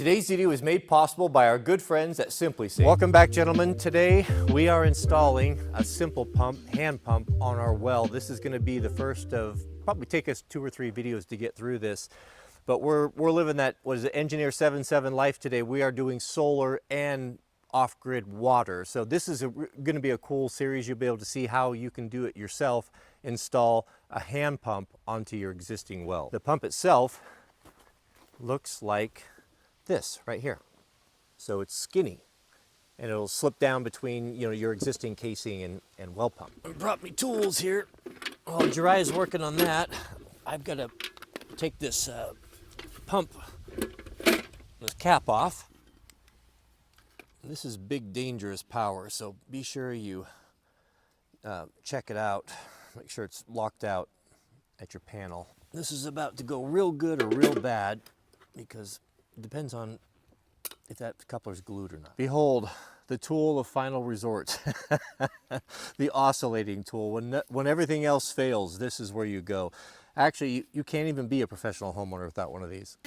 Today's video is made possible by our good friends at Simply Safe. Welcome back, gentlemen. Today we are installing a simple pump, hand pump, on our well. This is going to be the first of probably take us 2 or 3 videos to get through this. But we're living that, what is it, Engineer 7.7 life today. We are doing solar and off-grid water. So this is going to be a cool series. You'll be able to see how you can do it yourself, install a hand pump onto your existing well. The pump itself looks like this right here. So it's skinny and it'll slip down between your existing casing and well pump. I brought me tools here. While Jiraiya's working on that, I've got to take this pump, this cap off. This is big dangerous power, so be sure you check it out. Make sure it's locked out at your panel. This is about to go real good or real bad because it depends on if that coupler's glued or not. Behold, the tool of final resort. The oscillating tool. When everything else fails, this is where you go. Actually, you can't even be a professional homeowner without one of these.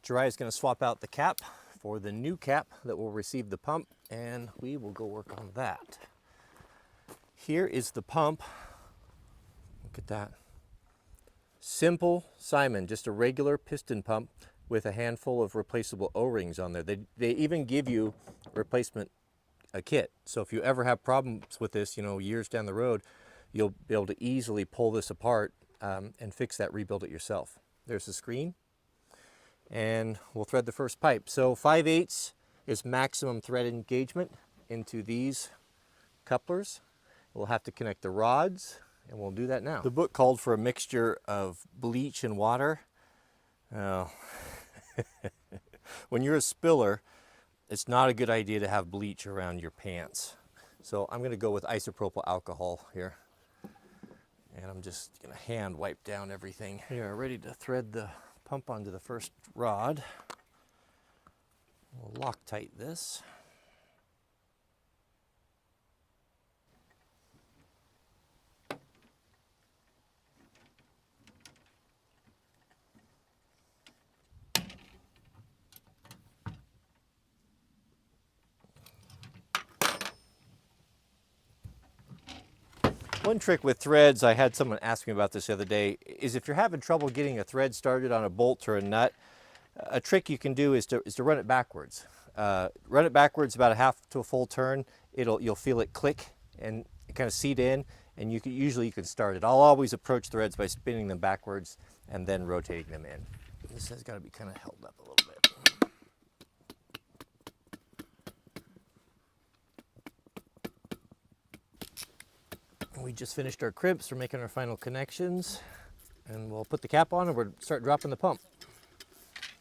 Jiraiya's going to swap out the cap for the new cap that will receive the pump, and we will go work on that. Here is the pump. Look at that. Simple Simon, just a regular piston pump with a handful of replaceable O-rings on there. They even give you a kit. So if you ever have problems with this, years down the road, you'll be able to easily pull this apart and fix that, rebuild it yourself. There's the screen, and we'll thread the first pipe. So 5/8 is maximum thread engagement into these couplers. We'll have to connect the rods, and we'll do that now. The book called for a mixture of bleach and water. Oh. When you're a spiller, it's not a good idea to have bleach around your pants. So I'm going to go with isopropyl alcohol here. And I'm just going to hand wipe down everything. We are ready to thread the pump onto the first rod. We'll Loctite this. One trick with threads, I had someone ask me about this the other day, is if you're having trouble getting a thread started on a bolt or a nut, a trick you can do is to run it backwards. Run it backwards about a half to a full turn. You'll feel it click and kind of seat in, and usually you can start it. I'll always approach threads by spinning them backwards and then rotating them in. This has got to be kind of held up a little bit. We just finished our crimps. We're making our final connections, and we'll put the cap on and we'll start dropping the pump.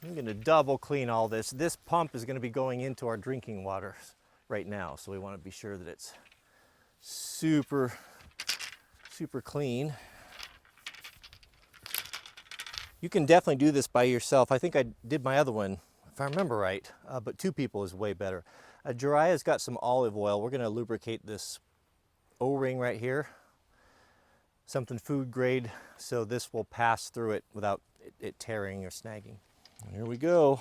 I'm going to double clean all this. This pump is going to be going into our drinking water right now, so we want to be sure that it's super clean. You can definitely do this by yourself. I think I did my other one, if I remember right, but 2 people is way better. Jiraiya's got some olive oil. We're going to lubricate this O-ring right here, something food grade, so this will pass through it without it tearing or snagging. Here we go.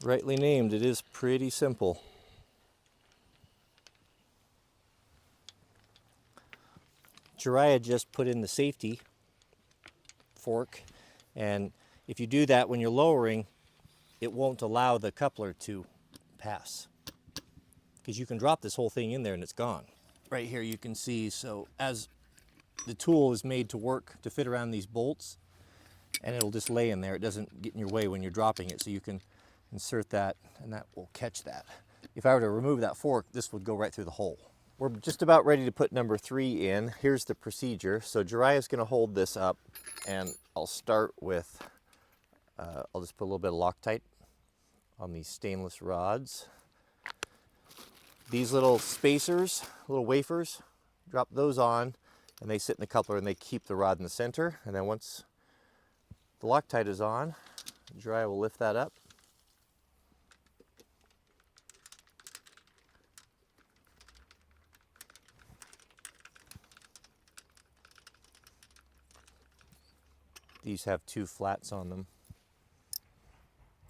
Rightly named, it is pretty simple. Jiraiya just put in the safety fork, and if you do that when you're lowering, it won't allow the coupler to pass, because you can drop this whole thing in there and it's gone. Right here you can see, so as the tool is made to work to fit around these bolts, and it'll just lay in there. It doesn't get in your way when you're dropping it, so you can insert that and that will catch that. If I were to remove that fork, this would go right through the hole. We're just about ready to put number 3 in. Here's the procedure. So Jiraiya's going to hold this up, and I'll start with, I'll just put a little bit of Loctite on these stainless rods. These little spacers, little wafers, drop those on, and they sit in the coupler and they keep the rod in the center. And then once the Loctite is on, Jiraiya will lift that up These have 2 flats on them.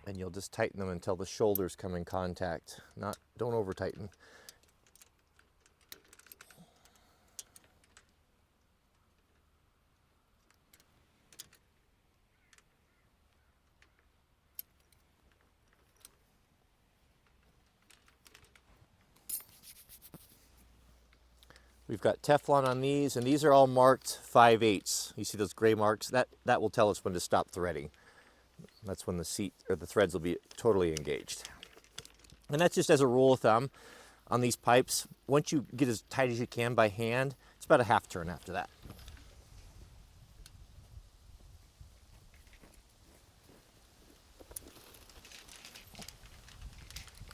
And you'll just tighten them until the shoulders come in contact. Don't over tighten. We've got Teflon on these, and these are all marked 5/8. You see those gray marks? That will tell us when to stop threading. That's when the seat or the threads will be totally engaged. And that's just as a rule of thumb on these pipes. Once you get as tight as you can by hand, it's about a half turn after that.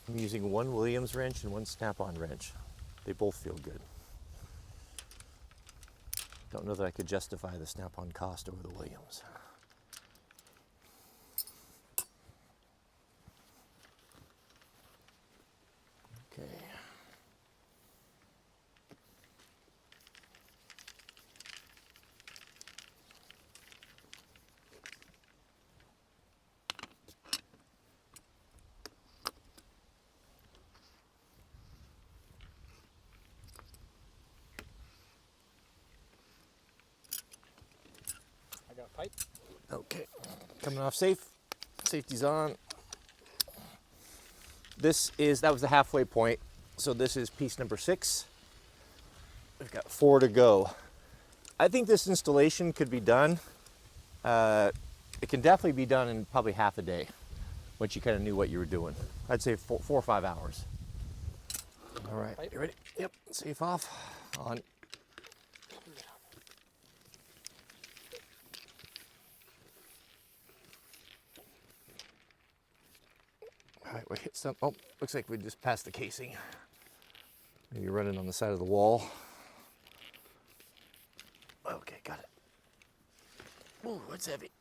I'm using 1 Williams wrench and 1 snap-on wrench. They both feel good. Don't know that I could justify the snap-on cost over the Williams. Okay. I got a pipe. Okay, coming off safe. Safety's on. That was the halfway point. So this is piece number 6. We've got 4 to go. I think this installation could be done. It can definitely be done in probably half a day once you kind of knew what you were doing. I'd say 4 or 5 hours. All right, you ready? Yep, safe off, on. All right, we hit some, oh, looks like we just passed the casing. Maybe running on the side of the wall. Okay, got it. Ooh, it's heavy.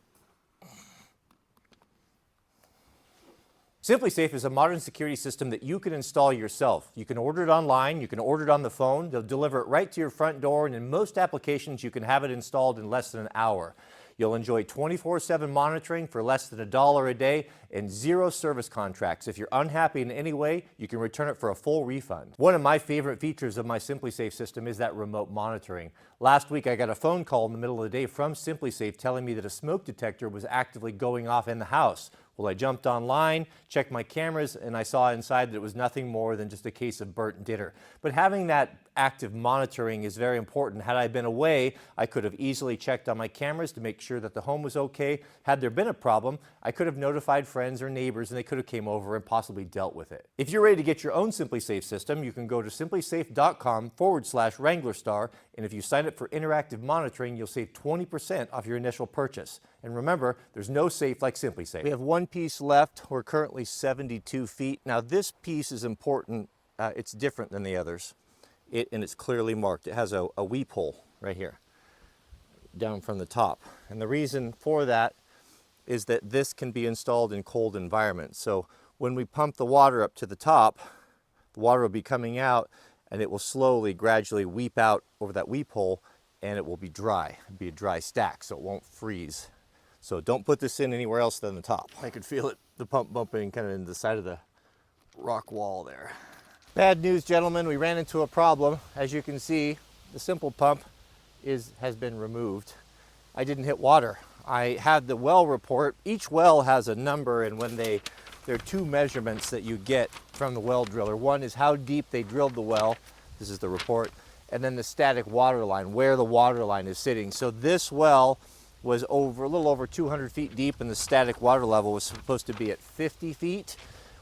SimpliSafe is a modern security system that you can install yourself. You can order it online, you can order it on the phone, they'll deliver it right to your front door, and in most applications you can have it installed in less than an hour. You'll enjoy 24/7 monitoring for less than $1 a day and 0 service contracts. If you're unhappy in any way, you can return it for a full refund. One of my favorite features of my SimpliSafe system is that remote monitoring. Last week I got a phone call in the middle of the day from SimpliSafe telling me that a smoke detector was actively going off in the house. Well, I jumped online, checked my cameras, and I saw inside that it was nothing more than just a case of burnt dinner. But having that active monitoring is very important. Had I been away, I could have easily checked on my cameras to make sure that the home was okay. Had there been a problem, I could have notified friends or neighbors and they could have came over and possibly dealt with it. If you're ready to get your own SimpliSafe system, you can go to simplisafe.com/Wranglerstar, and if you sign up for interactive monitoring, you'll save 20% off your initial purchase. And remember, there's no safe like SimpliSafe. We have one piece left. We're currently 72 feet. Now this piece is important. It's different than the others. And it's clearly marked. It has a weep hole right here, down from the top. And the reason for that is that this can be installed in cold environments. So when we pump the water up to the top, the water will be coming out and it will slowly, gradually weep out over that weep hole, and it will be dry. It'll be a dry stack, so it won't freeze. So don't put this in anywhere else than the top. I could feel it, the pump bumping kind of in the side of the rock wall there. Bad news, gentlemen, we ran into a problem. As you can see, the simple pump has been removed. I didn't hit water. I had the well report. Each well has a number, and there are 2 measurements that you get from the well driller. One is how deep they drilled the well. This is the report. And then the static water line, where the water line is sitting. So this well was a little over 200 feet deep, and the static water level was supposed to be at 50 feet.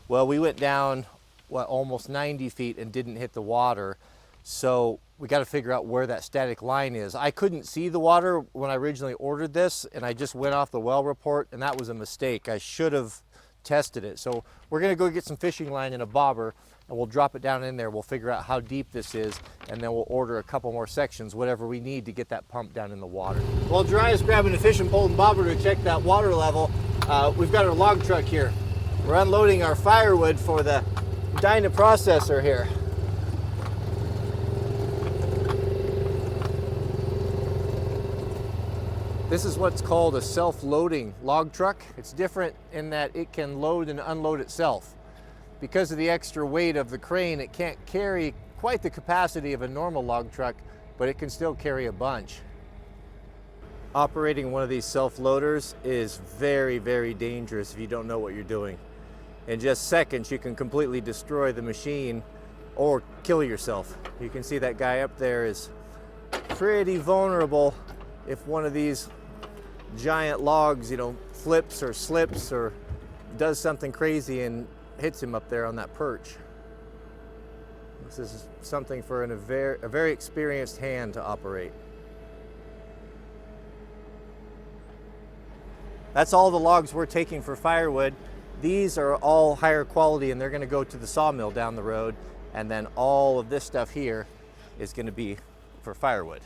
Well, we went down almost 90 feet and didn't hit the water. So we got to figure out where that static line is. I couldn't see the water when I originally ordered this, and I just went off the well report, and that was a mistake. I should have tested it. So we're going to go get some fishing line and a bobber, and we'll drop it down in there. We'll figure out how deep this is, and then we'll order a couple more sections, whatever we need to get that pump down in the water. While Dry is grabbing a fishing pole and bobber to check that water level, we've got our log truck here. We're unloading our firewood for the Dyna processor here. This is what's called a self-loading log truck. It's different in that it can load and unload itself. Because of the extra weight of the crane, it can't carry quite the capacity of a normal log truck, but it can still carry a bunch. Operating one of these self-loaders is very, very dangerous if you don't know what you're doing. In just seconds, you can completely destroy the machine or kill yourself. You can see that guy up there is pretty vulnerable if one of these giant logs, you know, flips or slips or does something crazy and hits him up there on that perch. This is something for a very experienced hand to operate. That's all the logs we're taking for firewood. These are all higher quality and they're going to go to the sawmill down the road, and then all of this stuff here is going to be for firewood.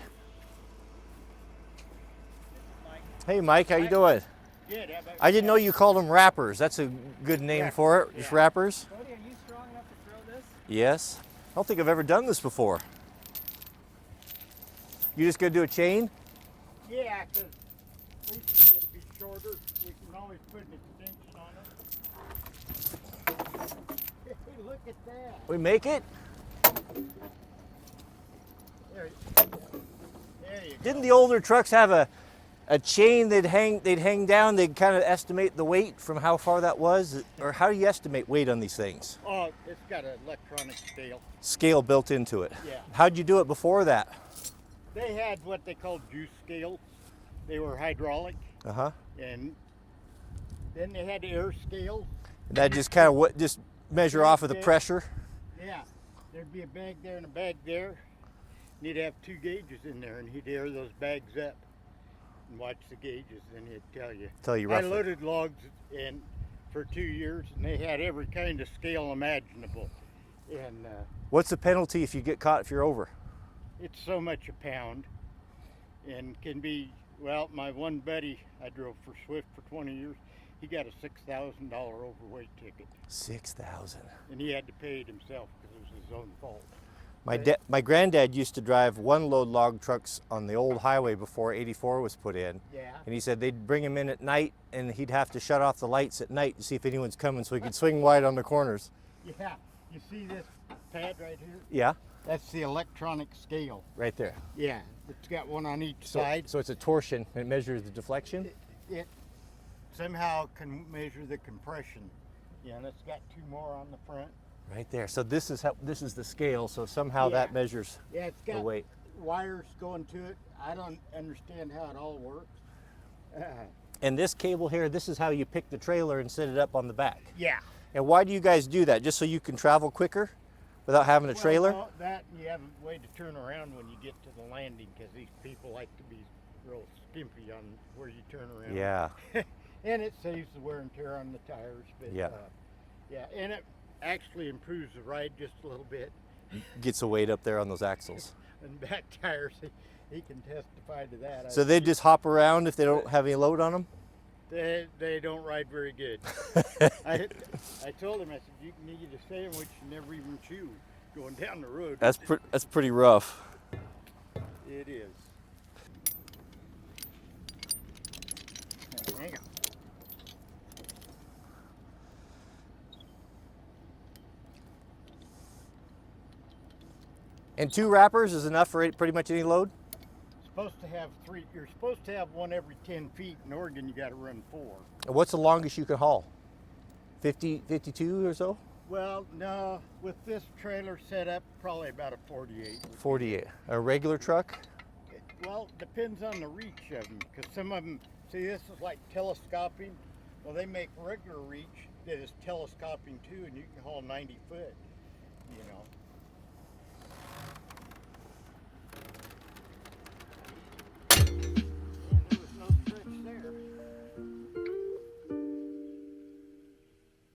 Hey Mike, how you doing? Good. I didn't know you called them wrappers. That's a good name for it. Just wrappers? Cody, are you strong enough to throw this? Yes. I don't think I've ever done this before. You just gonna do a chain? Yeah, because at least it'll be shorter. We can always put an extension on it. Hey, look at that. We make it? There you go. Didn't the older trucks have a chain they'd hang down, they'd kind of estimate the weight from how far that was? Or how do you estimate weight on these things? Oh, it's got an electronic scale. Scale built into it. Yeah. How'd you do it before that? They had what they called juice scales. They were hydraulic. Uh-huh. And then they had air scales. That just kind of just measure off of the pressure? Yeah. There'd be a bag there and a bag there. And he'd have two gauges in there, and he'd air those bags up and watch the gauges, and he'd tell you. Tell you roughly. I loaded logs in for 2 years, and they had every kind of scale imaginable. And What's the penalty if you get caught if you're over? it's so much a pound, and can be, well, my one buddy, I drove for Swift for 20 years, he got a $6,000 overweight ticket. 6,000. And he had to pay it himself because it was his own fault. My granddad used to drive one load log trucks on the old highway before 84 was put in. Yeah. And he said they'd bring him in at night and he'd have to shut off the lights at night to see if anyone's coming so he could swing wide on the corners. Yeah. You see this pad right here? Yeah, That's the electronic scale. right there. Yeah. It's got one on each side. So it's a torsion and it measures the deflection? It somehow can measure the compression. Yeah, and it's got two more on the front. Right there. So this is the scale, so somehow Yeah. that measures Yeah, it's the got weight. wires going to it. I don't understand how it all works. And this cable here, this is how you pick the trailer and set it up on the back. Yeah. And why do you guys do that? Just so you can travel quicker without having a trailer? Well, that and you have a way to turn around when you get to the landing, because these people like to be real skimpy on where you turn around. Yeah. And it saves the wear and tear on the tires. But, Yeah. Yeah, and it actually improves the ride just a little bit. Gets the weight up there on those axles. And back tires, he can testify to that. So they just hop around if they don't have any load on them? They don't ride very good. I told him, I said, you can eat a sandwich and never even chew going down the road. That's pretty rough. It is. Hang on. And 2 wrappers is enough for pretty much any load? Supposed to have 3. You're supposed to have one every 10 feet. In Oregon, you got to run 4. And what's the longest you can haul? 50, 52 or so? Well, no, with this trailer set up, probably about a 48. 48. A regular truck? Well, depends on the reach of them, because some of them, see, this is like telescoping. Well, they make regular reach that is telescoping too, and you can haul 90 foot, you know.